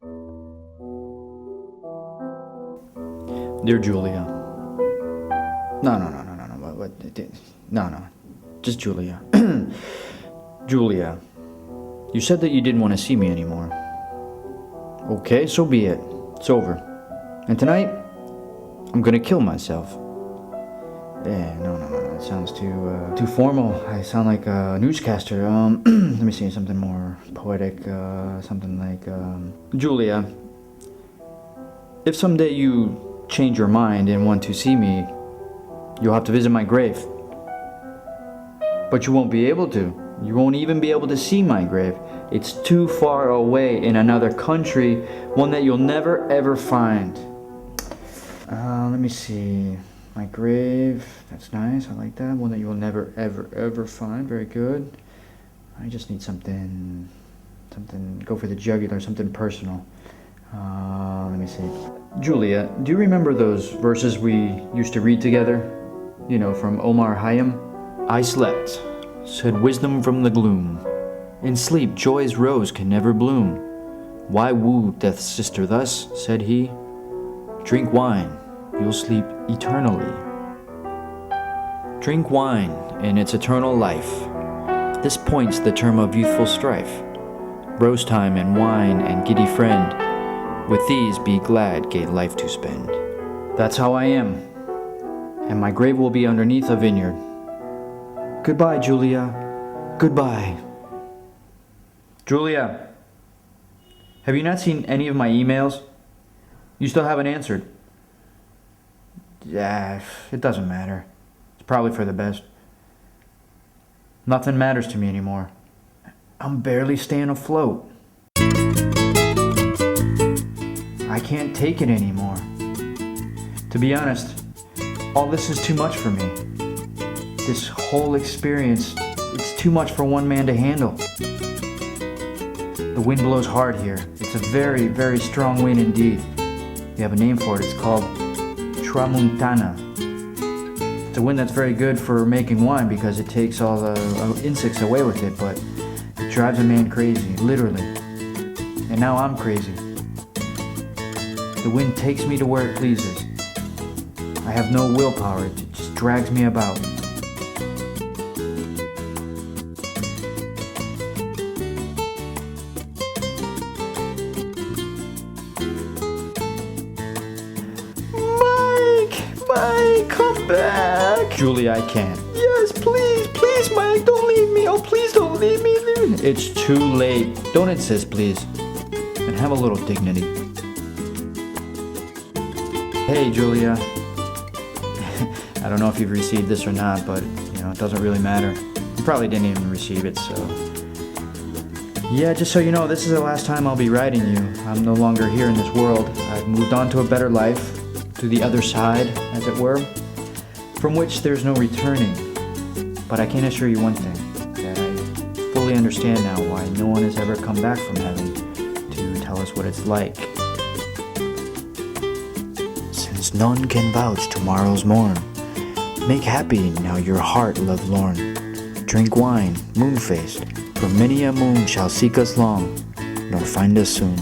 Dear Julia. No. No. Just Julia. Julia, you said that you didn't want to see me anymore. Okay, so be it. It's over. And tonight, I'm gonna kill myself. No. It sounds too formal. I sound like a newscaster. Let me see, something more poetic. Something like, Julia, if someday you change your mind and want to see me, you'll have to visit my grave. But you won't be able to. You won't even be able to see my grave. It's too far away in another country, one that you'll never ever find. Let me see. My grave, that's nice, I like that. One that you'll never ever find, very good. I just need something, go for the jugular, something personal. Let me see. Julia, do you remember those verses we used to read together? You know, from Omar Khayyam? I slept, said wisdom from the gloom. In sleep joy's rose can never bloom. Why woo death's sister thus, said he. Drink wine, you'll sleep eternally. Drink wine in its eternal life. This points the term of youthful strife. Rose time and wine and giddy friend, with these be glad gay life to spend. That's how I am, and my grave will be underneath a vineyard. Goodbye, Julia. Goodbye. Julia, have you not seen any of my emails? You still haven't answered. Yeah, it doesn't matter. It's probably for the best. Nothing matters to me anymore. I'm barely staying afloat. I can't take it anymore. To be honest, all this is too much for me. This whole experience, it's too much for one man to handle. The wind blows hard here. It's a very, very strong wind indeed. We have a name for it. It's called tramuntana. It's a wind that's very good for making wine because it takes all the insects away with it, but it drives a man crazy, literally. And now I'm crazy. The wind takes me to where it pleases. I have no willpower. It just drags me about. Mike, come back. Julie, I can't. Yes, please, Mike, don't leave me. Oh, please don't leave me. It's too late. Don't insist, please. And have a little dignity. Hey, Julia. I don't know if you've received this or not, but, it doesn't really matter. You probably didn't even receive it, so... Yeah, just so you know, this is the last time I'll be writing you. I'm no longer here in this world. I've moved on to a better life. To the other side, as it were, from which there's no returning. But I can assure you one thing, that I fully understand now why no one has ever come back from heaven to tell us what it's like. Since none can vouch tomorrow's morn, make happy now your heart lovelorn. Drink wine, moon-faced, for many a moon shall seek us long, nor find us soon.